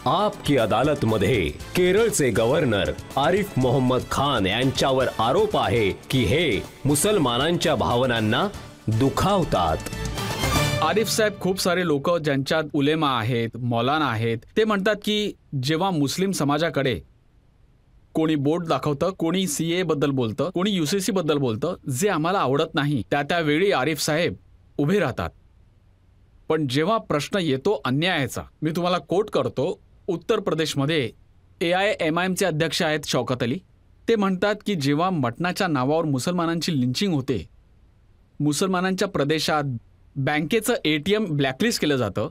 आपकी अदालत मध्ये केरळचे गव्हर्नर आरिफ मोहम्मद खान यांच्यावर आरोप आहे की हे मुसलमानांच्या भावनांना दुखावतात। आरिफ साहेब, खूप सारे लोक ज्यांच्यात उलेमा आहेत, मौलाना आहेत, ते म्हणतात की जेव्हा मुस्लिम समाजाकडे कोणी बोट दाखवतं, कोणी सीए बद्दल बोलतं, कोणी यूसीसी बद्दल बोलतं, जे आम्हाला आवडत नाही, त्यावेळी आरिफ साहेब उभे राहतात। पण जेव्हा प्रश्न येतो अन्यायाचा, मी तुम्हाला कोट करतो, उत्तर प्रदेशमध्ये AIMIMचे अध्यक्ष आहेत शौकत अली, ते म्हणतात की जेव्हा मटणाच्या नावावर मुसलमानांची लिंचिंग होते, मुसलमानांच्या प्रदेशात बँकेचं ATM ब्लॅकलिस्ट केलं जातं,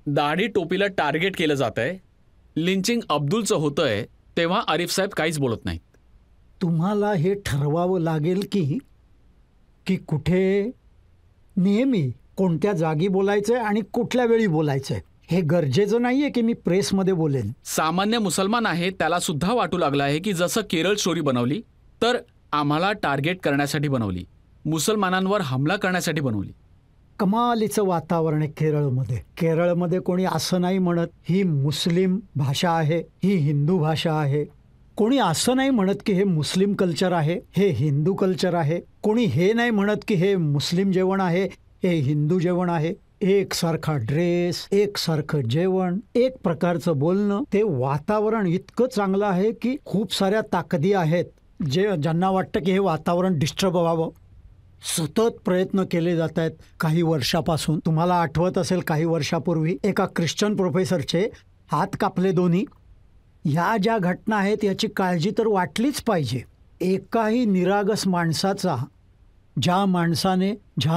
दाढी टोपीला टार्गेट केलं जातंय, लिंचिंग अब्दुलचं होतंय, तेव्हा आरिफ साहेब काहीच बोलत नाहीत। तुम्हाला हे ठरवावं लागेल की कुठे नेहमी कोणत्या जागी बोलायचंय आणि कुठल्या वेळी बोलायचंय। हे गरजेचं नाहीये की मी प्रेसमध्ये बोलेन। सामान्य मुसलमान आहे त्याला सुद्धा वाटू लागलं आहे की जसं केरळ स्टोरी बनवली तर आम्हाला टार्गेट करण्यासाठी बनवली, मुसलमानांवर हमला करण्यासाठी बनवली। कमालीचं वातावरण आहे केरळमध्ये। केरळमध्ये कोणी असं नाही म्हणत ही मुस्लिम भाषा आहे, ही हिंदू भाषा आहे। कोणी असं नाही म्हणत की हे मुस्लिम कल्चर आहे, हे हिंदू कल्चर आहे। कोणी हे नाही म्हणत की हे मुस्लिम जेवण आहे, हे हिंदू जेवण आहे। एकसारखा ड्रेस, एकसारखं जेवण, एक प्रकारचं बोलणं। ते वातावरण इतकं चांगलं आहे की खूप साऱ्या ताकदी आहेत ज्यांना वाटतं की हे वातावरण डिस्टर्ब व्हावं। सतत प्रयत्न केले जात आहेत काही वर्षापासून। तुम्हाला आठवत असेल काही वर्षापूर्वी एका ख्रिश्चन प्रोफेसरचे हात कापले दोन्ही। ह्या ज्या घटना आहेत याची काळजी तर वाटलीच पाहिजे। एकाही निरागस माणसाचा ज्या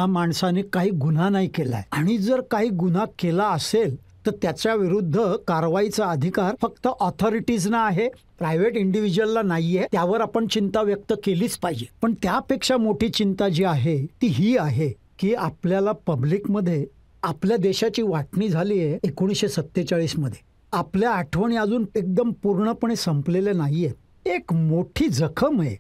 माणसाने काही गुन्हा नाही केलाय आणि जर काही गुन्हा केला असेल तर त्याच्या विरुद्ध कारवाईचा अधिकार फक्त ऑथॉरिटीजना आहे, प्रायव्हेट इंडिव्हिज्युअलला नाहीये। त्यावर आपण चिंता व्यक्त केलीच पाहिजे। पण त्यापेक्षा मोठी चिंता जी आहे ती ही आहे की आपल्याला पब्लिकमध्ये आपल्या देशाची वाटणी झाली आहे 1947 मध्ये। आपल्या आठवणी अजून एकदम पूर्णपणे संपलेल्या नाहीयेत। एक मोठी जखम आहे।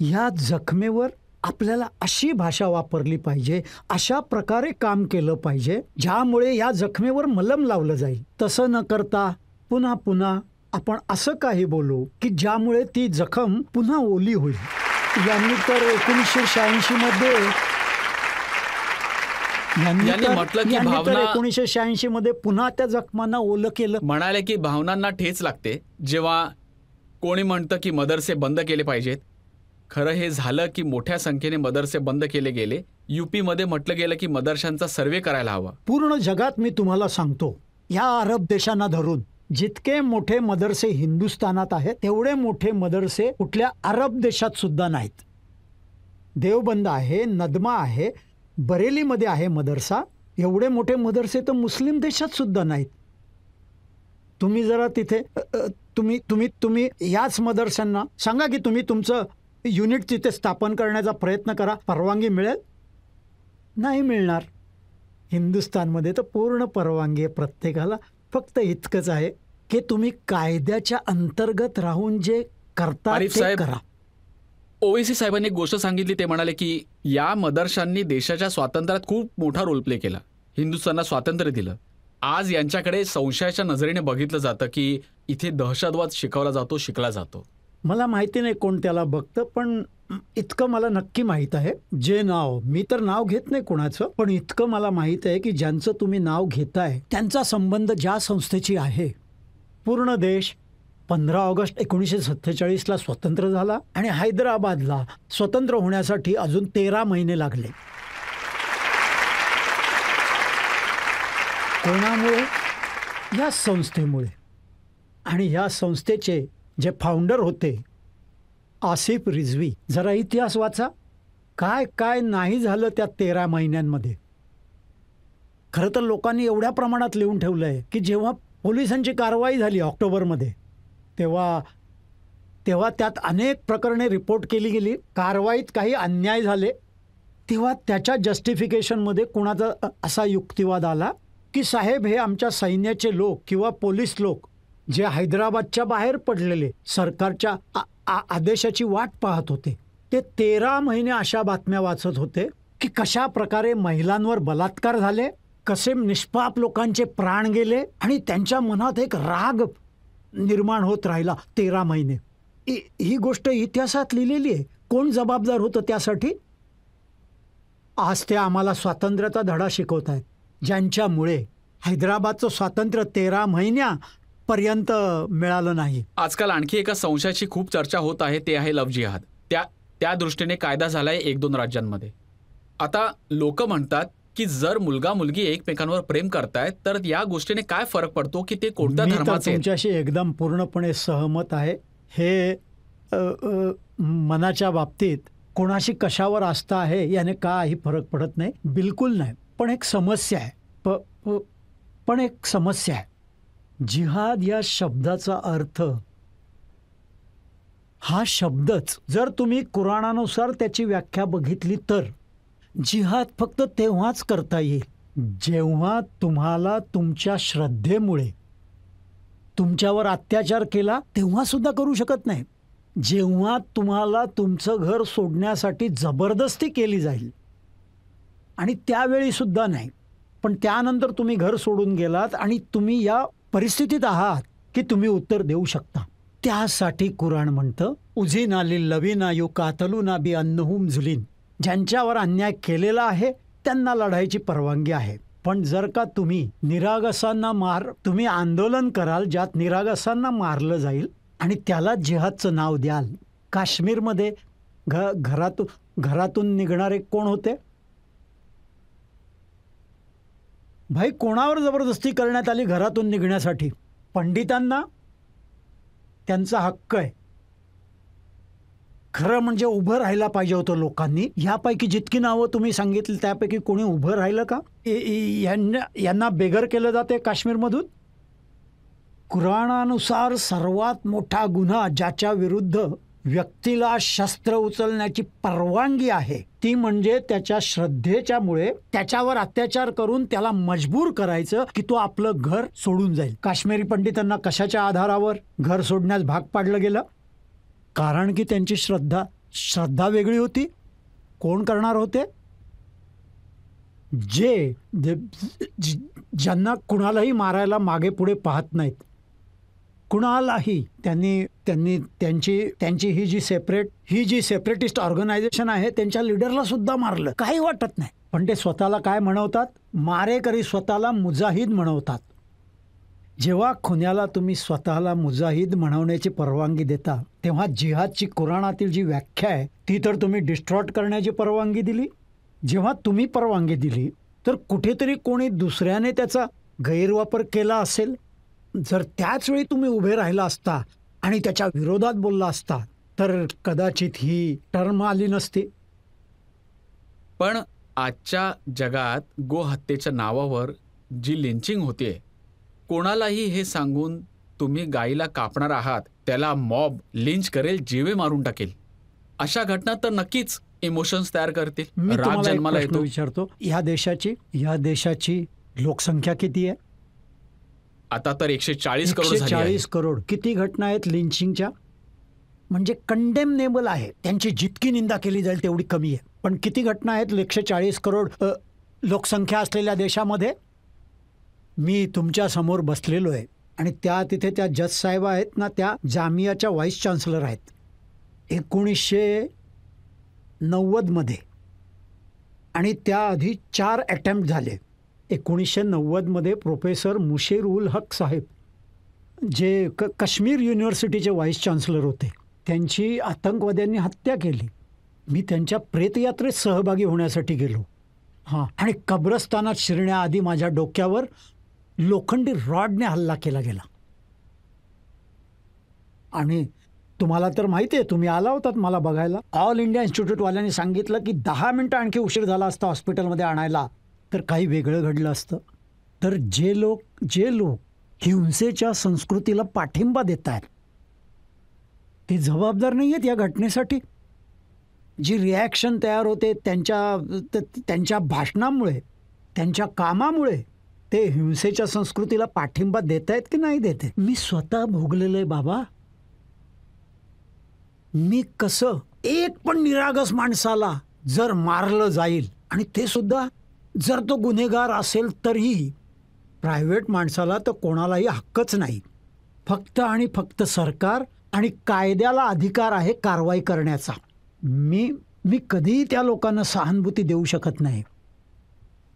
या जखमेवर आपल्याला अशी भाषा वापरली पाहिजे, अशा प्रकारे काम केलं पाहिजे ज्यामुळे या जखमेवर मलम लावलं जाईल। तसं न करता पुन्हा पुन्हा आपण असं काही बोलू की ज्यामुळे ती जखम पुन्हा ओली होईल। यांनी तर 1986 मध्ये म्हटलं की भावना 1986 मध्ये पुन्हा त्या जखमांना ओलं केलं। म्हणाले की भावनांना ठेच लागते जेव्हा कोणी म्हणतं की मदरसे बंद केले पाहिजेत। खरं हे झालं की मोठ्या संख्येने मदरसे बंद केले गेले। UP मध्ये म्हटलं गेलं की मदरशांचा सर्वे करायला हवा। पूर्ण जगात मी तुम्हाला सांगतो, या अरब देशांना धरून जितके मोठे मदरसे हिंदुस्थानात आहेत तेवढे मोठे मदरसे कुठल्या अरब देशात सुद्धा नाहीत। देवबंद आहे, नदमा आहे, बरेलीमध्ये आहे मदरसा, एवढे मोठे मदरसे तर मुस्लिम देशात सुद्धा नाहीत। तुम्ही जरा तिथे तुम्ही याच मदरशांना सांगा की तुम्ही तुमचं युनिट तिथे स्थापन करण्याचा प्रयत्न करा, परवानगी मिळेल? नाही मिळणार। हिंदुस्थानमध्ये तर पूर्ण परवानगी आहे प्रत्येकाला। फक्त इतकंच आहे की तुम्ही कायद्याच्या अंतर्गत राहून जे करता ते करा। ओवैसी साहेबांनी एक गोष्ट सांगितली, ते म्हणाले की या मदरशांनी देशाच्या स्वातंत्र्यात खूप मोठा रोल प्ले केला, हिंदुस्थानला स्वातंत्र्य दिलं। आज यांच्याकडे संशयाच्या नजरेने बघितलं जातं की इथे दहशतवाद शिकवला जातो, शिकला जातो। मला माहिती नाही कोण त्याला बघतं, पण इतकं मला नक्की माहीत आहे, जे नाव, मी तर नाव घेत नाही कोणाचं, पण इतकं मला माहीत आहे की ज्यांचं तुम्ही नाव घेताय त्यांचा संबंध ज्या संस्थेची आहे। पूर्ण देश 15 ऑगस्ट 1947ला स्वतंत्र झाला आणि हैदराबादला स्वतंत्र होण्यासाठी अजून 13 महिने लागले। कोणामुळे? या संस्थेमुळे। आणि या संस्थेचे जे फाउंडर होते आसिफ रिझवी, जरा इतिहास वाचा, काय काय नाही झालं त्या 13 महिन्यांमध्ये। खरं तर लोकांनी एवढ्या प्रमाणात लिहून ठेवलं आहे की जेव्हा पोलिसांची कारवाई झाली ऑक्टोबरमध्ये तेव्हा त्यात अनेक प्रकरणे रिपोर्ट केली गेली, कारवाईत काही अन्याय झाले, तेव्हा त्याच्या जस्टिफिकेशनमध्ये कोणाचा असा युक्तिवाद आला की साहेब हे आमच्या सैन्याचे लोक किंवा पोलीस लोक जे हैदराबादच्या बाहेर पडलेले सरकारच्या आदेशाची वाट पाहत होते, ते 13 महिने अशा बातम्या वाचत होते की कशा प्रकारे महिलांवर बलात्कार झाले, कसे निष्पाप लोकांचे प्राण गेले आणि त्यांच्या मनात एक राग निर्माण होत राहिला 13 महिने. ही गोष्ट इतिहासात लिहिलेली आहे. कोण जबाबदार होतं त्यासाठी? आज ते आम्हाला स्वातंत्र्याचा धडा शिकवत आहेत, ज्यांच्यामुळे हैदराबादचं स्वातंत्र्य 13 महिन्यापर्यंत मिळालं नाही. आजकाल आणखी एका संशयाची खूप चर्चा होत आहे, ते आहे लव्ह जिहाद. त्या दृष्टीने कायदा झालाय 1-2 राज्यांमध्ये. आता लोक म्हणतात की जर मुलगा मुलगी एकमेकांवर प्रेम करतायत तर या गोष्टीने काय फरक पडतो, की ते कोणत्या मी तर धर्माचे आहेत? तुमच्याशी एकदम पूर्णपणे सहमत आहे. हे मनाच्या बाबतीत कोणाशी कशावर आस्था आहे याने काही फरक पडत नाही, बिलकुल नाही. पण एक समस्या आहे, पण एक समस्या आहे. जिहाद या शब्दाचा अर्थ, हा शब्दच जर तुम्ही कुराणानुसार त्याची व्याख्या बघितली तर जिहाद फक्त तेव्हाच करता येईल जेव्हा तुम्हाला तुमच्या श्रद्धेमुळे तुमच्यावर अत्याचार केला तेव्हा सुद्धा करू शकत नाही. जेव्हा तुम्हाला तुमचं घर सोडण्यासाठी जबरदस्ती केली जाईल आणि त्यावेळी सुद्धा नाही. पण त्यानंतर तुम्ही घर सोडून गेलात आणि तुम्ही या परिस्थितीत आहात की तुम्ही उत्तर देऊ शकता. त्यासाठी कुराण म्हणतं, उझिना लिल्लवीना युकातलूना बी अन्नहुम झुलीन. ज्यांच्यावर अन्याय केलेला आहे त्यांना लढायची परवानगी आहे. पण जर का तुम्ही आंदोलन कराल ज्यात निरागसांना मारलं जाईल आणि त्याला जिहादचं नाव द्याल. काश्मीरमध्ये घरातून निघणारे कोण होते? भाई, कोणावर जबरदस्ती करण्यात आली घरातून निघण्यासाठी? पंडितांना. त्यांचा हक्क आहे. खरं म्हणजे उभं राहायला पाहिजे होतं लोकांनी. यापैकी जितकी नावं तुम्ही सांगितली त्यापैकी कोणी उभं राहिलं का? यांना बेघर केलं जाते काश्मीरमधून. कुराणानुसार सर्वात मोठा गुन्हा ज्याच्या विरुद्ध व्यक्तीला शस्त्र उचलण्याची परवानगी आहे ती म्हणजे त्याच्या श्रद्धेच्यामुळे त्याच्यावर अत्याचार करून त्याला मजबूर करायचं की तो आपलं घर सोडून जाईल. काश्मीरी पंडितांना कशाच्या आधारावर घर सोडण्यास भाग पाडलं गेलं? कारण की त्यांची श्रद्धा वेगळी होती. कोण करणार होते? ज्यांना कुणालाही मारायला मागे पुढे पाहत नाहीत. कुणालाही त्यांची ही जी सेपरेटिस्ट ऑर्गनायझेशन आहे त्यांच्या लीडरला सुद्धा मारलं. काही वाटत नाही. पण ते स्वतःला काय म्हणवतात? मारेकरी स्वतःला मुजाहिद म्हणवतात. जेव्हा खुन्याला तुम्ही स्वतःला मुजाहिद म्हणवण्याची परवानगी देता तेव्हा जिहादची कुराणातील जी व्याख्या आहे ती तर तुम्ही डिस्ट्रॉट करण्याची परवानगी दिली. जेव्हा तुम्ही परवानगी दिली तर कुठेतरी कोणी दुसऱ्याने त्याचा गैरवापर केला असेल. जर त्याच वेळी तुम्ही उभे राहिला असता आणि त्याच्या विरोधात बोलला असता तर कदाचित ही टर्म आली नसती. पण आजच्या जगात गोहत्येच्या नावावर जी लिंचिंग होते, कोणालाही हे सांगून तुम्ही गायीला कापणार आहात त्याला मॉब लिंच करेल, जीवे मारून टाकेल, अशा घटना तर नक्कीच इमोशन्स तयार करतील. मी राग तुम्हाला एक जन्माला प्रश्न येतो. विचारतो. या देशाची लोकसंख्या किती आहे? आता तर 140 करोड झाली आहे. 140 करोड. किती घटना आहेत लिंचिंगच्या? म्हणजे कंडेमनेबल आहे. त्यांची जितकी निंदा केली जाईल तेवढी कमी आहे. पण किती घटना आहेत 140 करोड लोकसंख्या असलेल्या देशामध्ये? मी तुमच्या समोर बसलेलो आहे आणि तिथे त्या जज साहेब आहेत ना, त्या जामियाच्या व्हाईस चान्सलर आहेत. 1990 मध्ये आणि त्याआधी 4 अटेम्प्ट झाले. 1990 मध्ये प्रोफेसर मुशीर उल हक साहेब जे काश्मीर युनिव्हर्सिटीचे व्हाईस चान्सलर होते त्यांची आतंकवाद्यांनी हत्या केली. मी त्यांच्या प्रेतयात्रेत सहभागी होण्यासाठी गेलो. आणि कब्रस्तानात शिरण्याआधी माझ्या डोक्यावर लोखंडी रॉडने हल्ला केला गेला. आणि तुम्हाला तर माहिती आहे, तुम्ही आला होतात मला बघायला. ऑल इंडिया इन्स्टिट्यूटवाल्यांनी सांगितलं की 10 मिनिटं आणखी उशीर झाला असता हॉस्पिटलमध्ये आणायला तर काही वेगळं घडलं असतं. तर जे लोक हिंसेच्या संस्कृतीला पाठिंबा देत आहेत ते जबाबदार नाही आहेत या घटनेसाठी. जी रिॲक्शन तयार होते त्यांच्या भाषणामुळे, त्यांच्या कामामुळे ते हिंसेच्या संस्कृतीला पाठिंबा देत आहेत की नाही देत आहेत? मी स्वतः भोगलेलं आहे बाबा. मी कसं एक पण निरागस माणसाला जर मारलं जाईल आणि ते सुद्धा जर तो गुन्हेगार असेल तरीही प्रायव्हेट माणसाला तर कोणालाही हक्कच नाही. फक्त आणि फक्त सरकार आणि कायद्याला अधिकार आहे कारवाई करण्याचा. मी कधीही त्या लोकांना सहानुभूती देऊ शकत नाही.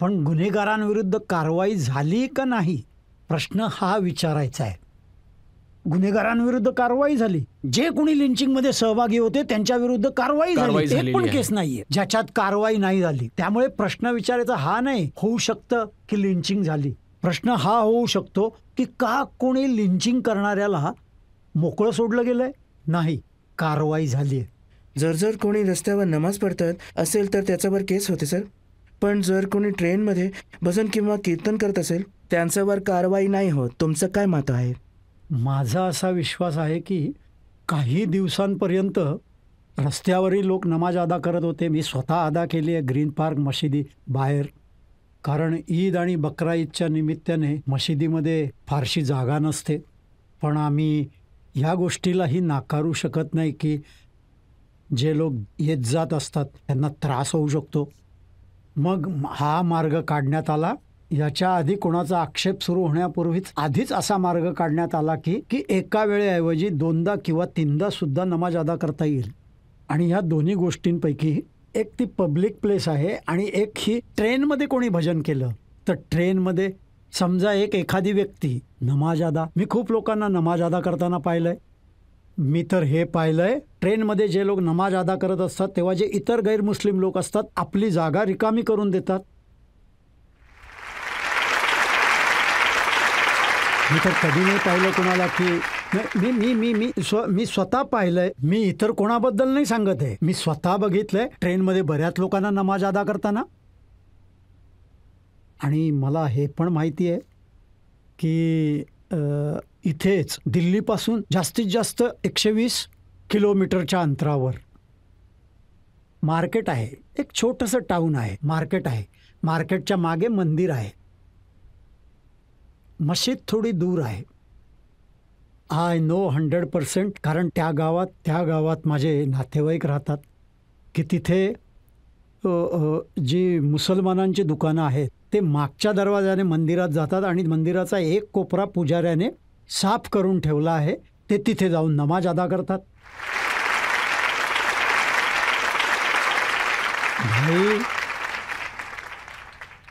पण गुन्हेगारांविरुद्ध कारवाई झाली का नाही प्रश्न हा विचारायचा आहे. गुन्हेगारांविरुद्ध कारवाई झाली, जे कोणी लिंचिंगमध्ये सहभागी होते त्यांच्या विरुद्ध कारवाई झाली, ते पण केस नाहीये ज्याच्यात कारवाई नाही झाली. त्यामुळे प्रश्न विचारायचा हा नाही होऊ शकतं की लिंचिंग झाली. प्रश्न हा होऊ शकतो की का कोणी लिंचिंग करणाऱ्याला मोकळं सोडलं गेलंय? नाही, कारवाई झाली. जर कोणी रस्त्यावर नमाज पडतात असेल तर त्याच्यावर केस होते सर. पण जर कोणी ट्रेनमध्ये भजन किंवा कीर्तन करत असेल त्यांच्यावर कारवाई नाही होत. तुमचं काय मत आहे? माझा असा विश्वास आहे की काही दिवसांपर्यंत रस्त्यावरील लोक नमाज अदा करत होते. मी स्वतः अदा केली आहे ग्रीन पार्क मशिदी बाहेर. कारण ईद आणि बकरा ईदच्या निमित्ताने मशिदीमध्ये फारशी जागा नसते. पण आम्ही ह्या गोष्टीलाही नाकारू शकत नाही की जे लोक येत जात असतात त्यांना त्रास होऊ शकतो. मग हा मार्ग काढण्यात आला. याच्या आधी कोणाचा आक्षेप सुरू होण्यापूर्वीच आधीच असा मार्ग काढण्यात आला की एका वेळेऐवजी 2दा किंवा 3दा सुद्धा नमाज अदा करता येईल. आणि ह्या दोन्ही गोष्टींपैकी एक ती पब्लिक प्लेस आहे आणि एक ही ट्रेनमध्ये कोणी भजन केलं तर ट्रेनमध्ये समजा एखादी व्यक्ती नमाज अदा, मी खूप लोकांना नमाज अदा करताना पाहिलंय. मी तर हे पाहिलंय ट्रेनमध्ये जे लोक नमाज अदा करत असतात तेव्हा जे इतर गैरमुस्लिम लोक असतात आपली जागा रिकामी करून देतात. मी तर कधी नाही पाहिलं कोणाला की मी स्वतः पाहिलंय. मी इतर कोणाबद्दल नाही सांगत आहे, मी स्वतः बघितलंय ट्रेनमध्ये बऱ्याच लोकांना नमाज अदा करताना. आणि मला हे पण माहिती आहे की इथेच दिल्लीपासून जास्तीत जास्त 120 किलोमीटरच्या अंतरावर मार्केट आहे. एक छोटंसं टाऊन आहे, मार्केट आहे. मार्केटच्या मागे मंदिर आहे. मशीद थोडी दूर आहे. आय नो 100% कारण त्या गावात माझे नातेवाईक राहतात की तिथे जी मुसलमानांची दुकानं आहेत ते मागच्या दरवाजाने मंदिरात जातात आणि मंदिराचा एक कोपरा पुजाऱ्याने साफ करून ठेवला आहे. ते तिथे जाऊन नमाज अदा करतात. भाई,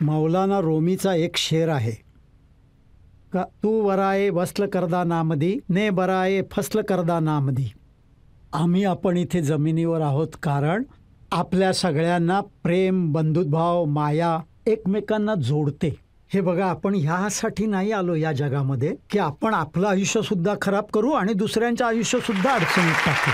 मौलाना रोमीचा एक शेर आहे का, तू वराये वस्ल करदा नामदी ने बराये फसल करदा नामदी. आपण इथे जमिनीवर आहोत कारण आपल्या सगळ्यांना प्रेम, बंधुभाव, माया एकमेकांना जोडते. हे बघा, आपण ह्यासाठी नाही आलो या जगामध्ये की आपण आपलं आयुष्य सुद्धा खराब करू आणि दुसऱ्यांचं आयुष्य सुद्धा अडचणीत टाकू.